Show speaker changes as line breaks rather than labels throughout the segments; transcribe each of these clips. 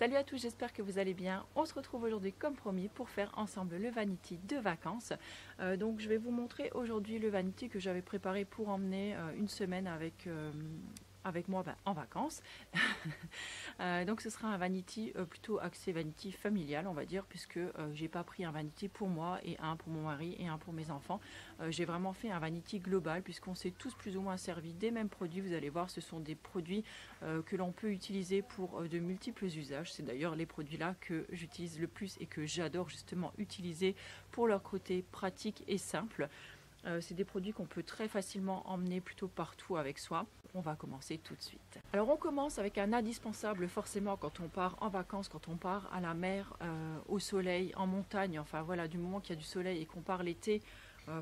Salut à tous, j'espère que vous allez bien. On se retrouve aujourd'hui comme promis pour faire ensemble le vanity de vacances. Donc je vais vous montrer aujourd'hui le vanity que j'avais préparé pour emmener une semaine avec moi en vacances. Donc ce sera un vanity plutôt axé vanity familial, on va dire, puisque j'ai pas pris un vanity pour moi et un pour mon mari et un pour mes enfants. J'ai vraiment fait un vanity global puisqu'on s'est tous plus ou moins servi des mêmes produits. Vous allez voir, ce sont des produits que l'on peut utiliser pour de multiples usages. C'est d'ailleurs les produits là que j'utilise le plus et que j'adore justement utiliser pour leur côté pratique et simple. C'est des produits qu'on peut très facilement emmener plutôt partout avec soi. On va commencer tout de suite. Alors on commence avec un indispensable forcément quand on part en vacances, quand on part à la mer, au soleil, en montagne, enfin voilà, du moment qu'il y a du soleil et qu'on part l'été,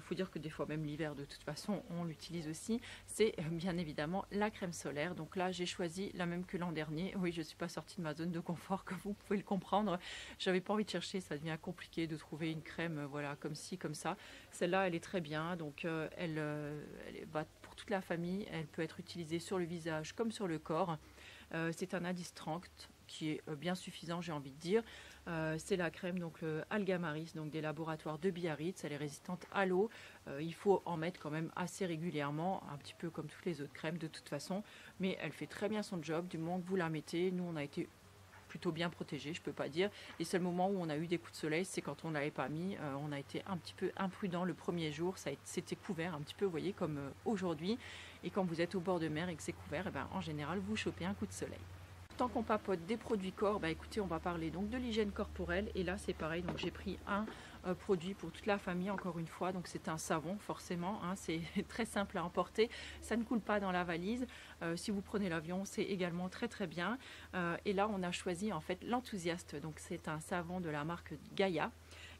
faut dire que des fois même l'hiver de toute façon on l'utilise aussi, c'est bien évidemment la crème solaire. Donc là j'ai choisi la même que l'an dernier. Oui, je ne suis pas sortie de ma zone de confort comme vous pouvez le comprendre. J'avais pas envie de chercher, ça devient compliqué de trouver une crème voilà comme ci comme ça. Celle-là elle est très bien, donc elle va pour toute la famille, elle peut être utilisée sur le visage comme sur le corps. C'est un indice 30 qui est bien suffisant, j'ai envie de dire. C'est la crème donc Algamaris, donc des laboratoires de Biarritz. Elle est résistante à l'eau. Il faut en mettre quand même assez régulièrement, un petit peu comme toutes les autres crèmes de toute façon. Mais elle fait très bien son job du moment que vous la mettez. Nous, on a été plutôt bien protégés, je peux pas dire. Les seuls moments où on a eu des coups de soleil, c'est quand on l'avait pas mis. On a été un petit peu imprudent le premier jour. C'était couvert un petit peu, vous voyez, comme aujourd'hui. Et quand vous êtes au bord de mer et que c'est couvert, et ben, en général, vous chopez un coup de soleil. Tant qu'on papote des produits corps, bah écoutez, on va parler donc de l'hygiène corporelle. Et là, c'est pareil. Donc j'ai pris un produit pour toute la famille, encore une fois. Donc c'est un savon, forcément. Hein, c'est très simple à emporter. Ça ne coule pas dans la valise. Si vous prenez l'avion, c'est également très très bien. Et là, on a choisi en fait l'Enthousiaste. Donc c'est un savon de la marque Gaïa.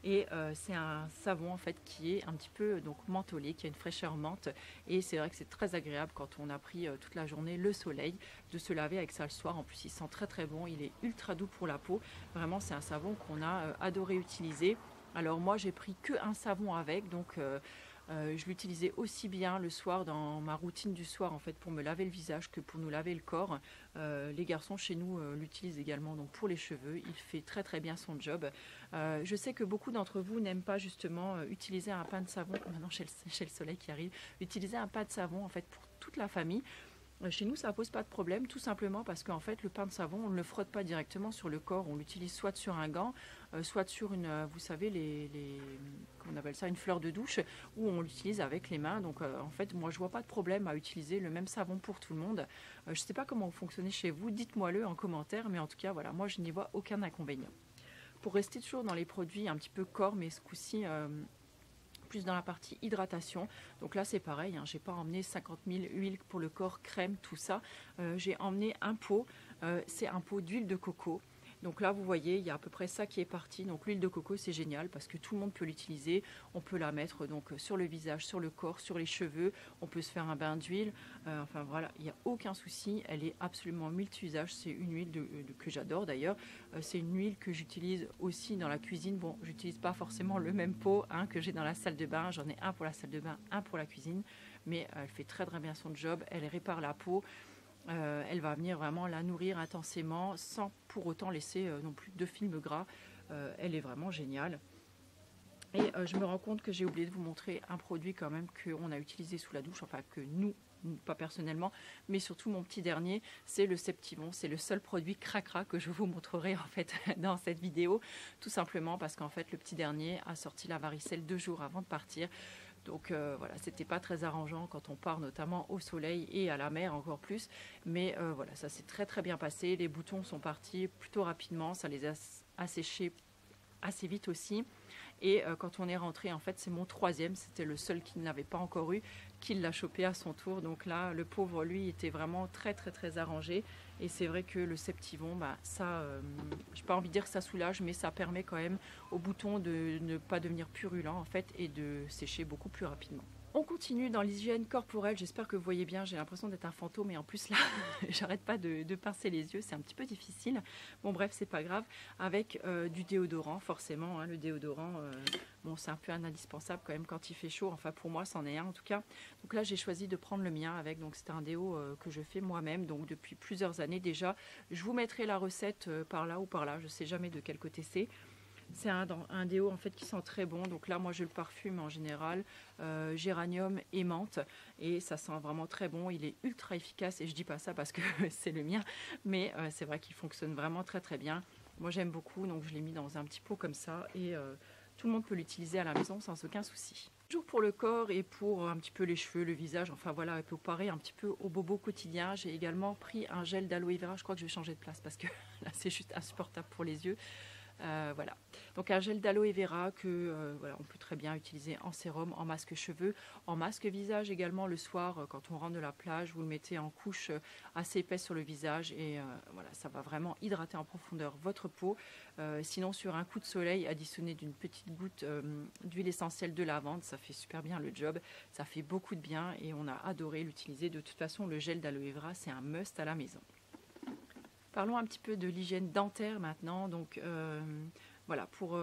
Et c'est un savon en fait qui est un petit peu donc mentholé, qui a une fraîcheur menthe, et c'est vrai que c'est très agréable quand on a pris toute la journée le soleil de se laver avec ça le soir. En plus il sent très très bon, il est ultra doux pour la peau, vraiment c'est un savon qu'on a adoré utiliser. Alors moi j'ai pris que un savon avec, donc je l'utilisais aussi bien le soir dans ma routine du soir en fait pour me laver le visage que pour nous laver le corps. Les garçons chez nous l'utilisent également donc pour les cheveux. Il fait très très bien son job. Je sais que beaucoup d'entre vous n'aiment pas justement utiliser un pain de savon. Maintenant chez le soleil qui arrive, utiliser un pain de savon en fait pour toute la famille. Chez nous, ça ne pose pas de problème, tout simplement parce qu'en fait, le pain de savon, on ne le frotte pas directement sur le corps. On l'utilise soit sur un gant, soit sur une, vous savez, on appelle ça une fleur de douche, ou on l'utilise avec les mains. Donc, en fait, moi, je vois pas de problème à utiliser le même savon pour tout le monde. Je ne sais pas comment vous fonctionnez chez vous, dites-moi-le en commentaire, mais en tout cas, voilà, moi, je n'y vois aucun inconvénient. Pour rester toujours dans les produits un petit peu corps, mais ce coup-ci plus dans la partie hydratation. Donc là c'est pareil, hein, j'ai pas emmené 50 000 huiles pour le corps, crème, tout ça. J'ai emmené un pot, c'est un pot d'huile de coco. Donc là vous voyez, il y a à peu près ça qui est parti. Donc l'huile de coco c'est génial parce que tout le monde peut l'utiliser. On peut la mettre donc sur le visage, sur le corps, sur les cheveux. On peut se faire un bain d'huile. Enfin voilà, il n'y a aucun souci. Elle est absolument multi-usage. C'est une huile que j'adore d'ailleurs. C'est une huile que j'utilise aussi dans la cuisine. Bon, j'utilise pas forcément le même pot hein, que j'ai dans la salle de bain. J'en ai un pour la salle de bain, un pour la cuisine. Mais elle fait très très bien son job. Elle répare la peau. Elle va venir vraiment la nourrir intensément sans pour autant laisser non plus de film gras. Elle est vraiment géniale. Et je me rends compte que j'ai oublié de vous montrer un produit quand même qu'on a utilisé sous la douche, enfin que nous, pas personnellement, mais surtout mon petit dernier, c'est le Septivon. C'est le seul produit cracra que je vous montrerai en fait dans cette vidéo, tout simplement parce qu'en fait le petit dernier a sorti la varicelle 2 jours avant de partir. Donc voilà, c'était pas très arrangeant quand on part notamment au soleil et à la mer encore plus. Mais voilà, ça s'est très très bien passé. Les boutons sont partis plutôt rapidement, ça les a asséchés assez vite aussi. Et quand on est rentré, en fait, c'est mon troisième, c'était le seul qui ne l'avait pas encore eu, qui l'a chopé à son tour. Donc là, le pauvre, lui, était vraiment très, très, très arrangé. Et c'est vrai que le Septivon, bah, ça, j'ai pas envie de dire que ça soulage, mais ça permet quand même au bouton de ne pas devenir purulent, en fait, et de sécher beaucoup plus rapidement. On continue dans l'hygiène corporelle, j'espère que vous voyez bien, j'ai l'impression d'être un fantôme et en plus là, j'arrête pas de pincer les yeux, c'est un petit peu difficile. Bon bref, c'est pas grave, avec du déodorant forcément, hein, le déodorant, bon c'est un peu un indispensable quand même quand il fait chaud, enfin pour moi c'en est un en tout cas. Donc là j'ai choisi de prendre le mien avec, donc c'est un déo que je fais moi-même, donc depuis plusieurs années déjà. Je vous mettrai la recette par là ou par là, je sais jamais de quel côté c'est. C'est un déo en fait qui sent très bon, donc là moi je le parfume en général, géranium et menthe, et ça sent vraiment très bon, il est ultra efficace, et je dis pas ça parce que c'est le mien, mais c'est vrai qu'il fonctionne vraiment très très bien. Moi j'aime beaucoup, donc je l'ai mis dans un petit pot comme ça, et tout le monde peut l'utiliser à la maison sans aucun souci. Toujours pour le corps et pour un petit peu les cheveux, le visage, enfin voilà, pour parer un petit peu au bobo quotidien, j'ai également pris un gel d'aloe vera. Je crois que je vais changer de place parce que là c'est juste insupportable pour les yeux. Voilà, donc un gel d'aloe vera que voilà, on peut très bien utiliser en sérum, en masque cheveux, en masque visage également le soir quand on rentre de la plage. Vous le mettez en couche assez épaisse sur le visage, et voilà, ça va vraiment hydrater en profondeur votre peau. Sinon sur un coup de soleil, additionné d'une petite goutte d'huile essentielle de lavande, ça fait super bien le job, ça fait beaucoup de bien et on a adoré l'utiliser. De toute façon le gel d'aloe vera c'est un must à la maison. Parlons un petit peu de l'hygiène dentaire maintenant. Donc voilà, pour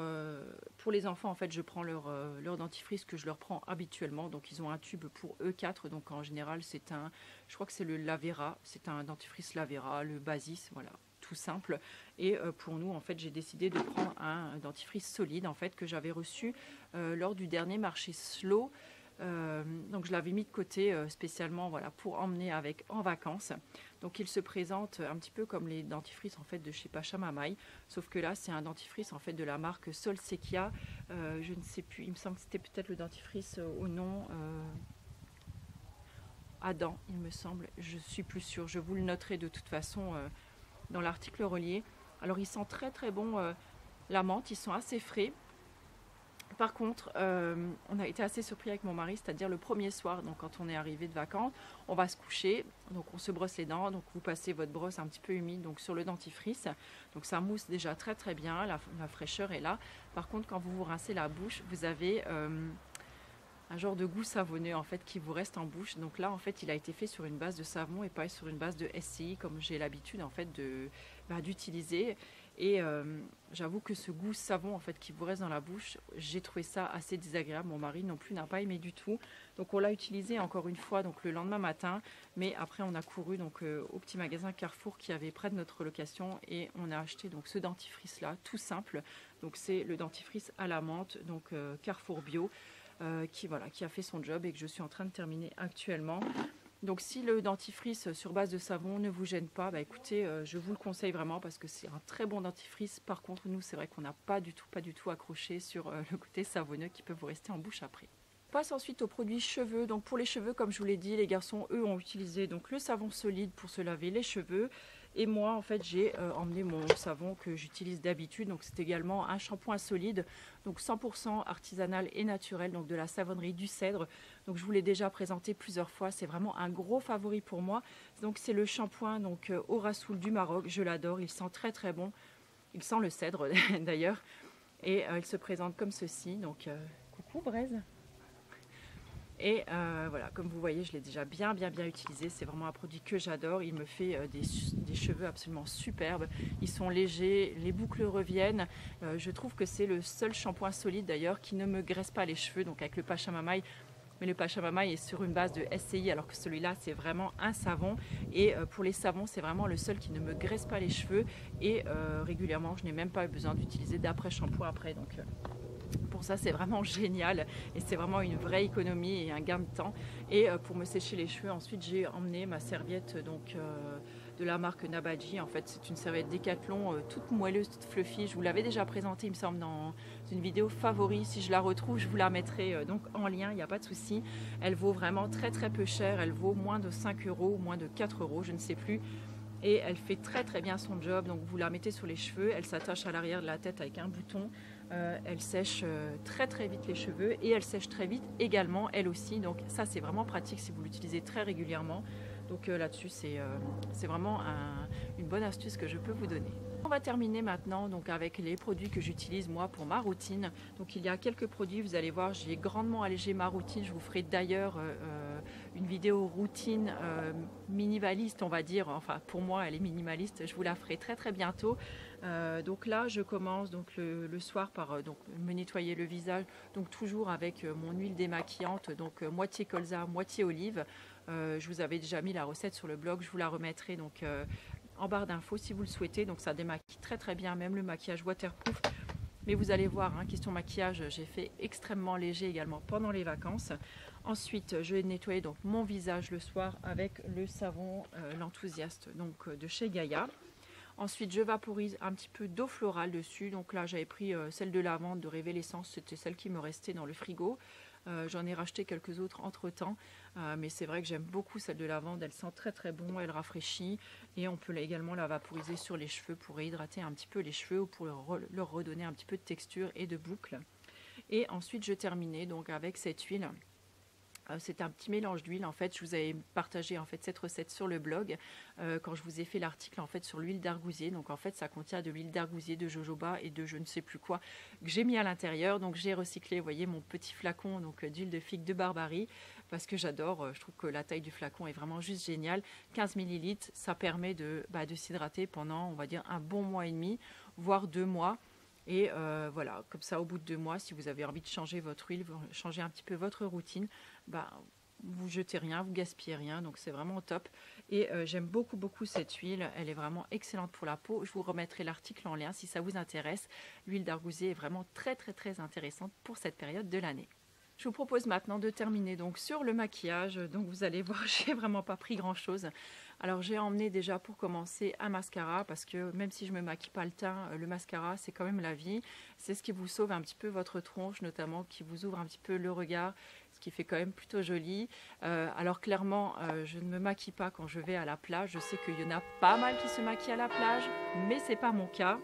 les enfants, en fait, je prends leur dentifrice que je leur prends habituellement. Donc ils ont un tube pour eux 4. Donc en général, je crois que c'est le Lavera. C'est un dentifrice Lavera, le Basis, voilà, tout simple. Et pour nous, en fait, j'ai décidé de prendre un dentifrice solide, en fait, que j'avais reçu lors du dernier marché Slow. Donc je l'avais mis de côté spécialement, voilà, pour emmener avec en vacances. Donc il se présente un petit peu comme les dentifrices en fait de chez Pachamamaï, sauf que là c'est un dentifrice en fait de la marque Solsekia. Je ne sais plus, il me semble que c'était peut-être le dentifrice au nom Adam, il me semble, je suis plus sûre. Je vous le noterai de toute façon dans l'article relié. Alors il sent très très bon la menthe, ils sont assez frais. Par contre, on a été assez surpris avec mon mari, c'est-à-dire le premier soir, donc quand on est arrivé de vacances, on va se coucher, donc on se brosse les dents, donc vous passez votre brosse un petit peu humide donc sur le dentifrice, donc ça mousse déjà très très bien, la fraîcheur est là. Par contre, quand vous vous rincez la bouche, vous avez un genre de goût savonneux en fait qui vous reste en bouche. Donc là en fait il a été fait sur une base de savon et pas sur une base de SCI comme j'ai l'habitude en fait d'utiliser. Et j'avoue que ce goût savon en fait qui vous reste dans la bouche, j'ai trouvé ça assez désagréable. Mon mari non plus n'a pas aimé du tout. Donc on l'a utilisé encore une fois donc le lendemain matin, mais après on a couru donc au petit magasin Carrefour qui avait près de notre location, et on a acheté donc ce dentifrice là tout simple. Donc c'est le dentifrice à la menthe, donc Carrefour Bio. Qui a fait son job et que je suis en train de terminer actuellement. Donc si le dentifrice sur base de savon ne vous gêne pas, bah écoutez, je vous le conseille vraiment parce que c'est un très bon dentifrice. Par contre, nous, c'est vrai qu'on n'a pas du tout accroché sur le côté savonneux qui peut vous rester en bouche après. On passe ensuite aux produits cheveux. Donc pour les cheveux, comme je vous l'ai dit, les garçons, eux, ont utilisé donc le savon solide pour se laver les cheveux. Et moi, en fait, j'ai emmené mon savon que j'utilise d'habitude. Donc c'est également un shampoing solide, donc 100% artisanal et naturel, donc de la savonnerie du Cèdre. Donc je vous l'ai déjà présenté plusieurs fois. C'est vraiment un gros favori pour moi. Donc c'est le shampoing donc au Rassoul du Maroc. Je l'adore. Il sent très très bon. Il sent le cèdre d'ailleurs. Et il se présente comme ceci. Donc coucou Braise. Et voilà, comme vous voyez, je l'ai déjà bien utilisé. C'est vraiment un produit que j'adore. Il me fait des cheveux absolument superbes. Ils sont légers, les boucles reviennent. Je trouve que c'est le seul shampoing solide d'ailleurs qui ne me graisse pas les cheveux. Donc avec le Pachamamaï, mais le Pachamamaï est sur une base de SCI, alors que celui-là c'est vraiment un savon. Et pour les savons, c'est vraiment le seul qui ne me graisse pas les cheveux. Et régulièrement, je n'ai même pas besoin d'utiliser d'après-shampoing après. Donc pour ça c'est vraiment génial et c'est vraiment une vraie économie et un gain de temps. Et pour me sécher les cheveux, ensuite j'ai emmené ma serviette donc de la marque Nabadji. En fait c'est une serviette Décathlon toute moelleuse, toute fluffy. Je vous l'avais déjà présentée il me semble dans une vidéo favori. Si je la retrouve je vous la mettrai donc en lien, il n'y a pas de souci. Elle vaut vraiment très peu cher, elle vaut moins de 5 € ou moins de 4 €, je ne sais plus. Et elle fait très bien son job. Donc vous la mettez sur les cheveux, elle s'attache à l'arrière de la tête avec un bouton. Elle sèche très vite les cheveux et elle sèche très vite également elle aussi. Donc ça c'est vraiment pratique si vous l'utilisez très régulièrement. Donc là-dessus c'est vraiment une bonne astuce que je peux vous donner. On va terminer maintenant donc avec les produits que j'utilise moi pour ma routine. Donc il y a quelques produits, vous allez voir, j'ai grandement allégé ma routine. Je vous ferai d'ailleurs une vidéo routine minimaliste, on va dire. Enfin pour moi elle est minimaliste, je vous la ferai très bientôt. Donc là je commence donc le soir par donc me nettoyer le visage, donc toujours avec mon huile démaquillante, donc moitié colza, moitié olive. Je vous avais déjà mis la recette sur le blog, je vous la remettrai donc en barre d'infos si vous le souhaitez. Donc ça démaquille très bien, même le maquillage waterproof. Mais vous allez voir, hein, question maquillage, j'ai fait extrêmement léger également pendant les vacances. Ensuite, je vais nettoyer donc mon visage le soir avec le savon l'enthousiaste donc de chez Gaïa. Ensuite, je vaporise un petit peu d'eau florale dessus. Donc là, j'avais pris celle de lavande de Révélessence, c'était celle qui me restait dans le frigo. J'en ai racheté quelques autres entre temps, mais c'est vrai que j'aime beaucoup celle de lavande, elle sent très bon, elle rafraîchit et on peut également la vaporiser sur les cheveux pour réhydrater un petit peu les cheveux ou pour leur redonner un petit peu de texture et de boucle. Et ensuite je terminais donc avec cette huile. C'est un petit mélange d'huile. En fait, je vous avais partagé en fait cette recette sur le blog quand je vous ai fait l'article en fait sur l'huile d'argousier. Donc en fait, ça contient de l'huile d'argousier, de jojoba et de je ne sais plus quoi que j'ai mis à l'intérieur. Donc j'ai recyclé, vous voyez, mon petit flacon donc d'huile de figue de Barbarie parce que j'adore. Je trouve que la taille du flacon est vraiment juste géniale. 15 ml, ça permet de s'hydrater pendant, on va dire, un bon mois et demi, voire 2 mois. Et voilà, comme ça, au bout de 2 mois, si vous avez envie de changer votre huile, changer un petit peu votre routine, vous jetez rien, vous gaspillez rien, donc c'est vraiment top. Et j'aime beaucoup cette huile, elle est vraiment excellente pour la peau. Je vous remettrai l'article en lien si ça vous intéresse. L'huile d'argousier est vraiment très intéressante pour cette période de l'année. Je vous propose maintenant de terminer donc sur le maquillage. Donc vous allez voir, j'ai vraiment pas pris grand chose. Alors j'ai emmené déjà pour commencer un mascara parce que même si je me maquille pas le teint, le mascara c'est quand même la vie. C'est ce qui vous sauve un petit peu votre tronche, notamment qui vous ouvre un petit peu le regard, ce qui fait quand même plutôt joli. Alors clairement, je ne me maquille pas quand je vais à la plage. Je sais qu'il y en a pas mal qui se maquillent à la plage, mais c'est pas mon cas.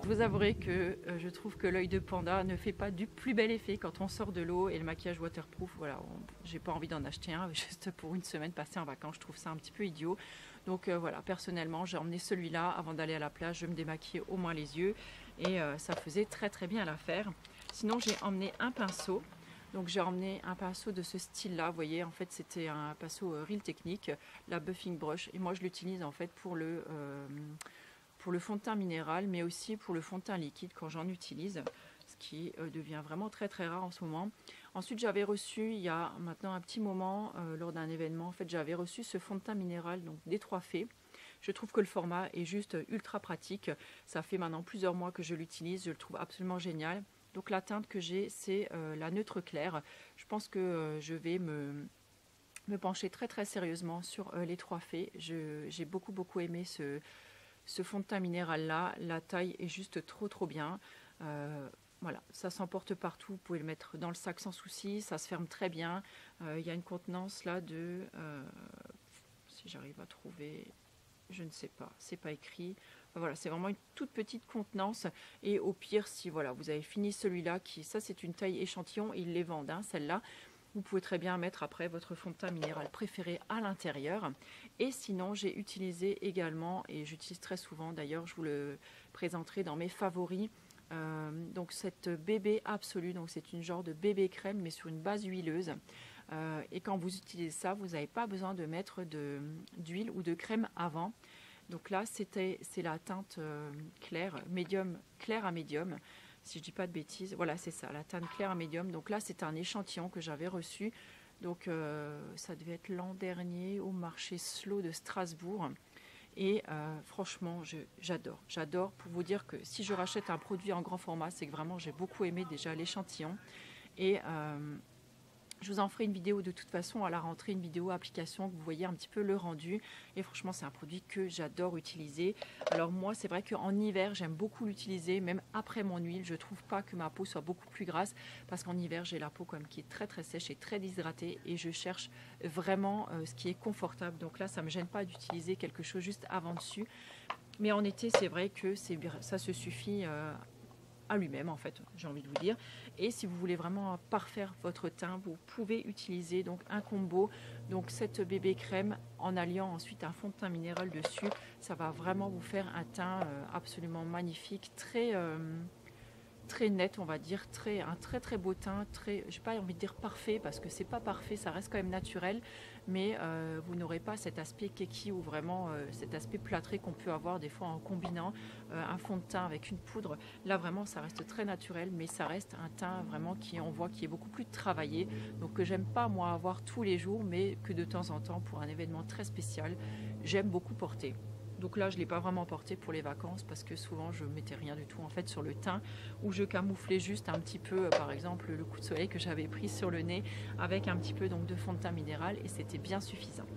Je vous avouerai que je trouve que l'œil de panda ne fait pas du plus bel effet quand on sort de l'eau, et le maquillage waterproof, voilà, j'ai pas envie d'en acheter un juste pour une semaine passée en vacances, je trouve ça un petit peu idiot. Donc voilà, personnellement j'ai emmené celui-là avant d'aller à la plage, je me démaquillais au moins les yeux et ça faisait très bien l'affaire. Sinon j'ai emmené un pinceau. Donc j'ai emmené un pinceau de ce style-là, vous voyez, en fait c'était un pinceau Real Technique, la Buffing Brush, et moi je l'utilise en fait pour le fond de teint minéral, mais aussi pour le fond de teint liquide quand j'en utilise, ce qui devient vraiment très rare en ce moment. Ensuite, j'avais reçu, il y a maintenant un petit moment, lors d'un événement, en fait, j'avais reçu ce fond de teint minéral donc des Trois Fées. Je trouve que le format est juste ultra pratique. Ça fait maintenant plusieurs mois que je l'utilise, je le trouve absolument génial. Donc la teinte que j'ai, c'est la neutre claire. Je pense que je vais me pencher très sérieusement sur les Trois Fées. J'ai beaucoup aimé ce fond de teint minéral là, la taille est juste trop bien. Voilà, ça s'emporte partout, vous pouvez le mettre dans le sac sans souci, ça se ferme très bien. Il y a une contenance là de, si j'arrive à trouver, je ne sais pas, c'est pas écrit. Enfin, voilà, c'est vraiment une toute petite contenance. Et au pire, si voilà, vous avez fini celui-là, ça c'est une taille échantillon, ils les vendent, hein, celle-là. Vous pouvez très bien mettre après votre fond de teint minéral préféré à l'intérieur. Et sinon, j'ai utilisé également, et j'utilise très souvent d'ailleurs, je vous le présenterai dans mes favoris, donc cette bébé absolue, donc c'est une genre de bébé crème mais sur une base huileuse. Et quand vous utilisez ça, vous n'avez pas besoin de mettre d'huile ou de crème avant. Donc là, c'est la teinte claire, claire à médium. Si je dis pas de bêtises, voilà c'est ça, la teinte claire à médium. Donc là c'est un échantillon que j'avais reçu, donc ça devait être l'an dernier au marché Slow de Strasbourg. Et franchement j'adore. Pour vous dire que si je rachète un produit en grand format, c'est que vraiment j'ai beaucoup aimé déjà l'échantillon. Et je vous en ferai une vidéo de toute façon à la rentrée, une vidéo application que vous voyez un petit peu le rendu. Et franchement, c'est un produit que j'adore utiliser. Alors moi, c'est vrai qu'en hiver, j'aime beaucoup l'utiliser, même après mon huile. Je trouve pas que ma peau soit beaucoup plus grasse parce qu'en hiver, j'ai la peau quand même qui est très sèche et très déshydratée. Et je cherche vraiment ce qui est confortable. Donc là, ça me gêne pas d'utiliser quelque chose juste avant dessus. Mais en été, c'est vrai que ça se suffit à lui-même en fait, j'ai envie de vous dire. Et si vous voulez vraiment parfaire votre teint, vous pouvez utiliser donc un combo, donc cette bébé crème en alliant ensuite un fond de teint minéral dessus. Ça va vraiment vous faire un teint absolument magnifique, très net, on va dire, un très beau teint, j'ai pas envie de dire parfait parce que c'est pas parfait, ça reste quand même naturel, mais vous n'aurez pas cet aspect keki ou vraiment cet aspect plâtré qu'on peut avoir des fois en combinant un fond de teint avec une poudre. Là vraiment ça reste très naturel, mais ça reste un teint vraiment on voit qui est beaucoup plus travaillé, donc que j'aime pas moi avoir tous les jours, mais que de temps en temps pour un événement très spécial, j'aime beaucoup porter. Donc là, je ne l'ai pas vraiment porté pour les vacances parce que souvent, je ne mettais rien du tout en fait sur le teint, ou je camouflais juste un petit peu, par exemple, le coup de soleil que j'avais pris sur le nez avec un petit peu donc, de fond de teint minéral, et c'était bien suffisant.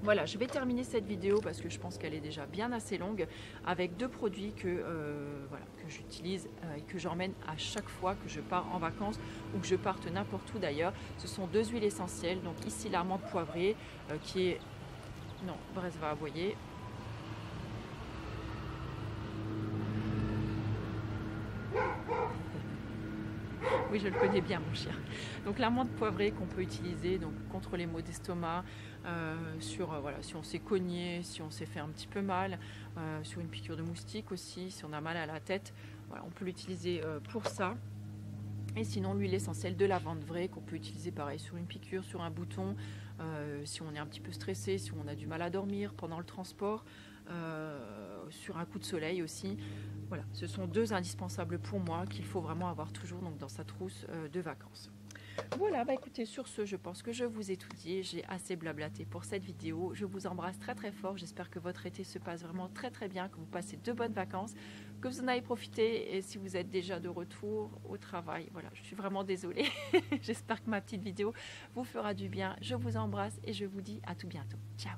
Voilà, je vais terminer cette vidéo parce que je pense qu'elle est déjà bien assez longue avec 2 produits que j'utilise et que j'emmène à chaque fois que je pars en vacances ou que je parte n'importe où d'ailleurs. Ce sont 2 huiles essentielles. Donc ici l'amande poivrée qui est... Non, Brest va aboyer. Oui, je le connais bien, mon chien. Donc l'amande poivrée qu'on peut utiliser donc, contre les maux d'estomac, voilà, si on s'est cogné, si on s'est fait un petit peu mal, sur une piqûre de moustique aussi, si on a mal à la tête, voilà, on peut l'utiliser pour ça. Et sinon l'huile essentielle de lavande vraie qu'on peut utiliser pareil sur une piqûre, sur un bouton, si on est un petit peu stressé, si on a du mal à dormir pendant le transport, sur un coup de soleil aussi. Voilà, ce sont 2 indispensables pour moi qu'il faut vraiment avoir toujours donc, dans sa trousse de vacances. Voilà, bah écoutez, sur ce, je pense que je vous ai tout dit. J'ai assez blablaté pour cette vidéo. Je vous embrasse très fort. J'espère que votre été se passe vraiment très bien, que vous passez de bonnes vacances, que vous en avez profité. Et si vous êtes déjà de retour au travail, voilà, je suis vraiment désolée. J'espère que ma petite vidéo vous fera du bien. Je vous embrasse et je vous dis à tout bientôt. Ciao!